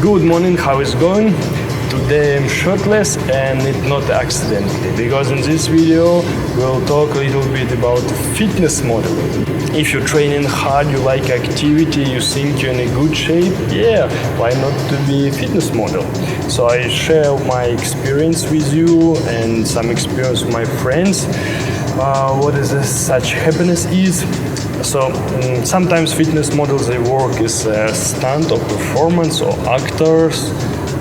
Good morning, how is it going? Today I'm shirtless and it's not accidentally, because in this video we'll talk a little bit about fitness model. If you're training hard, you like activity, you think you're in a good shape, yeah, why not to be a fitness model? So I share my experience with you and some experience with my friends. What is such happiness is. So sometimes fitness models, they work as a stunt or performance or actors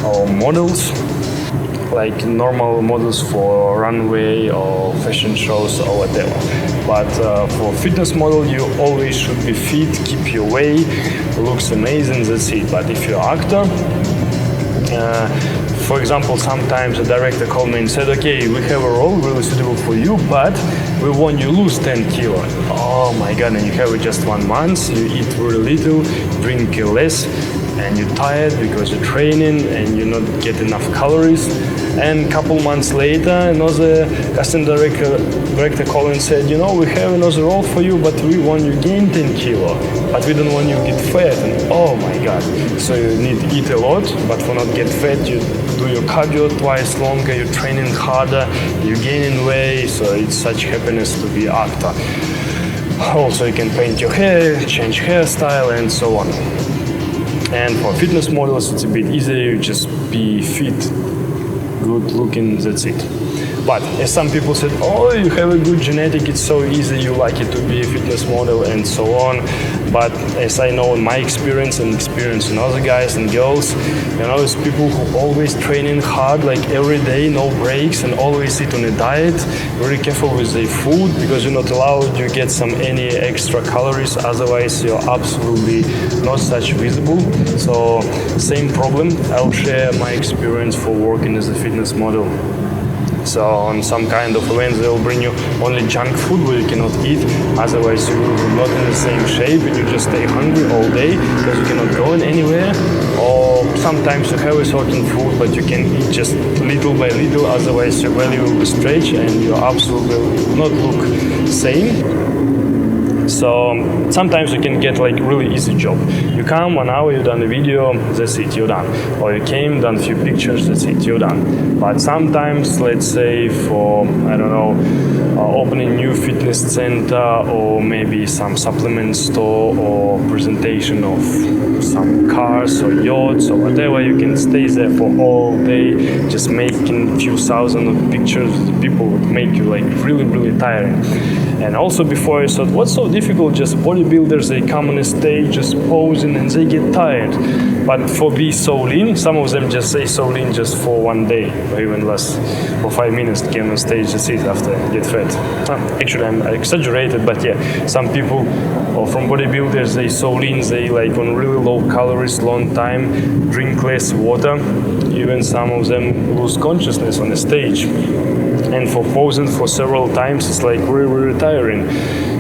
or models, like normal models for runway or fashion shows or whatever. But for fitness model, you always should be fit, keep your weight, looks amazing, that's it. But if you're an actor, for example, sometimes a director called me and said, okay, we have a role really suitable for you, but we want you to lose 10 kilo. Oh my God, and you have it just 1 month, you eat really little, drink less, and you're tired because you're training and you not get enough calories. And a couple months later, another casting director called and said, you know, we have another role for you, but we want you gain 10 kilo, but we don't want you to get fat. And oh my God. So you need to eat a lot, but for not get fat, you do your cardio twice longer, you're training harder, you're gaining weight, so it's such happiness to be an actor. Also, you can paint your hair, change hairstyle, and so on. And for fitness models, it's a bit easier, you just be fit, good looking, that's it. But as some people said, oh, you have a good genetic, it's so easy, you like it to be a fitness model and so on. But as I know in my experience and experience in other guys and girls, you know, it's people who always training hard, like every day, no breaks, and always eat on a diet, very careful with their food, because you're not allowed to get any extra calories, otherwise you're absolutely not such visible. So same problem, I'll share my experience for working as a fitness model. So on some kind of events, they'll bring you only junk food where you cannot eat, otherwise you will be not in the same shape and you just stay hungry all day because you cannot go anywhere. Or sometimes you have a certain food, but you can eat just little by little, otherwise your belly will be stretched and you absolutely will not look same. So sometimes you can get like really easy job. You come 1 hour, you done a video, that's it, you're done. Or you came, done a few pictures, that's it, you're done. But sometimes, let's say for, I don't know, opening new fitness center or maybe some supplement store or presentation of some cars or yachts or whatever, you can stay there for all day, just making a few thousand of pictures. People would make you like really tiring. And also before I thought, what's so difficult? Just bodybuilders, they come on a stage, just posing, and they get tired. But for be so lean, some of them just say so lean just for 1 day, or even less, for 5 minutes, came on stage, that's it, after get fat. Actually, I'm exaggerated, but yeah, some people from bodybuilders, they so lean, they like on really low calories, long time, drink less water. Even some of them lose consciousness on the stage. And for posing for several times, it's like really tiring.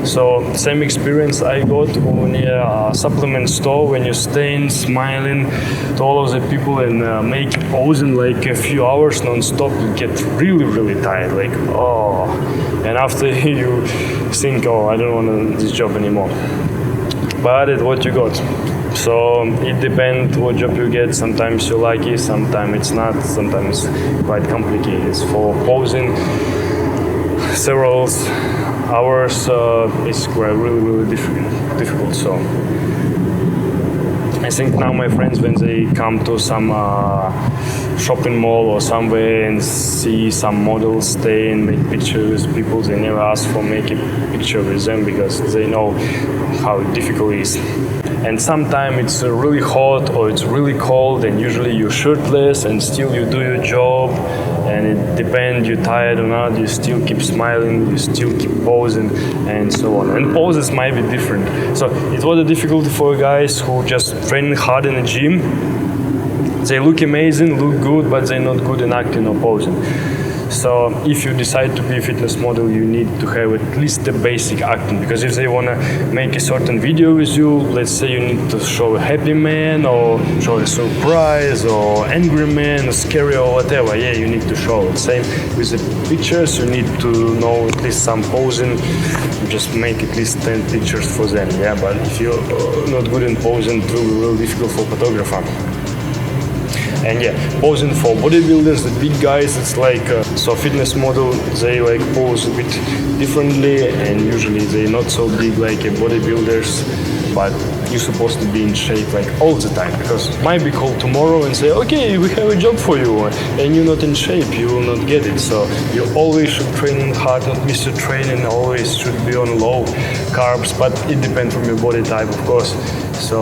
So same experience I got when you're a supplement store, when you're staying, smiling to all of the people and make posing like a few hours non-stop, you get really tired, like oh. And after you think, oh, I don't want this job anymore. But it's what you got. So it depends what job you get. Sometimes you like it, sometimes it's not, sometimes it's quite complicated. For posing several hours, it's quite really difficult. So I think now my friends, when they come to some shopping mall or somewhere and see some models stay and make pictures with people, they never ask for make a picture with them because they know how difficult it is. And sometimes it's really hot or it's really cold and usually you're shirtless and still you do your job, and it depends, you're tired or not, you still keep smiling, you still keep posing and so on. And poses might be different. So it was a difficulty for guys who just training hard in the gym. They look amazing, look good, but they're not good in acting or posing. So if you decide to be a fitness model, you need to have at least the basic acting, because if they want to make a certain video with you, let's say you need to show a happy man or show a surprise or angry man or scary or whatever, yeah, you need to show it. Same with the pictures, you need to know at least some posing, just make at least 10 pictures for them, yeah. But if you're not good in posing, it will be really difficult for photographer. And yeah, posing for bodybuilders, the big guys, it's like so fitness model, they like pose a bit differently, and usually they're not so big like bodybuilders, but you're supposed to be in shape like all the time, because might be called tomorrow and say, okay, we have a job for you, and you're not in shape, you will not get it. So you always should train hard, not miss your training, always should be on low carbs, but it depends from your body type, of course. So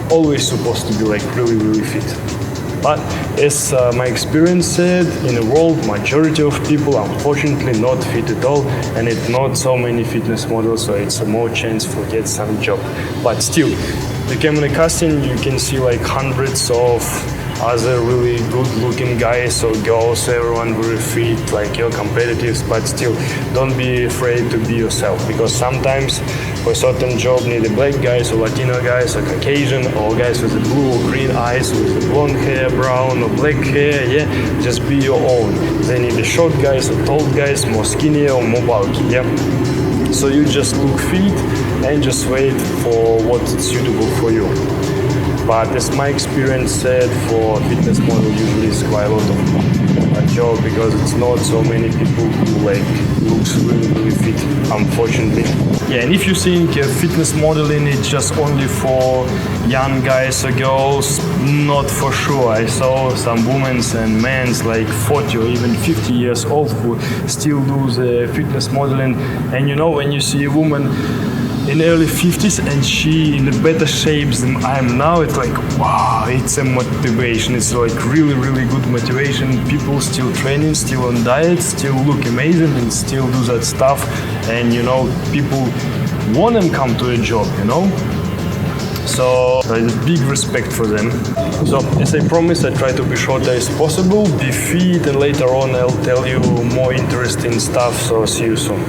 always supposed to be like really fit. But as my experience said, in the world, majority of people unfortunately not fit at all, and it's not so many fitness models, so it's a more chance for get some job. But still, the camera casting, you can see like hundreds of other really good looking guys or girls, everyone very fit, like your competitors, but still don't be afraid to be yourself, because sometimes for a certain job need a black guys or Latino guys or Caucasian or guys with the blue or green eyes, with the blonde hair, brown or black hair, yeah, just be your own. They need the short guys or tall guys, more skinny or more bulky, yeah. So you just look fit and just wait for what's suitable for you. But as my experience said, for fitness model usually it's quite a lot of a job, because it's not so many people who like looks really fit, unfortunately. Yeah, and if you think fitness modeling is just only for young guys or girls, not for sure. I saw some women and men like 40 or even 50 years old who still do the fitness modeling. And you know, when you see a woman in early 50s and she in a better shape than I am now, it's like, wow, it's a motivation. It's like really good motivation. People still training, still on diet, still look amazing and still do that stuff. And you know, people want them come to a job, you know. So there's big respect for them. So as I promised, I try to be shorter as possible, be fit, and later on I'll tell you more interesting stuff. So see you soon.